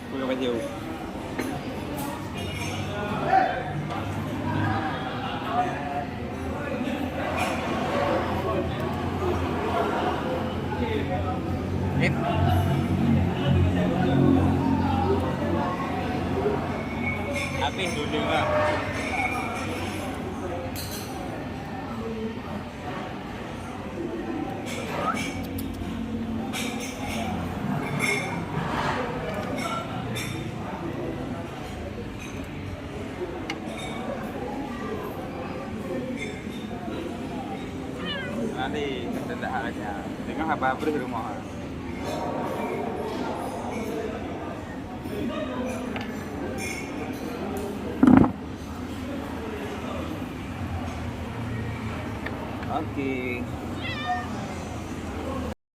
pakai baju. Habis dulu lah. Nanti kita tak aja. Tengok apa di rumah. Okey.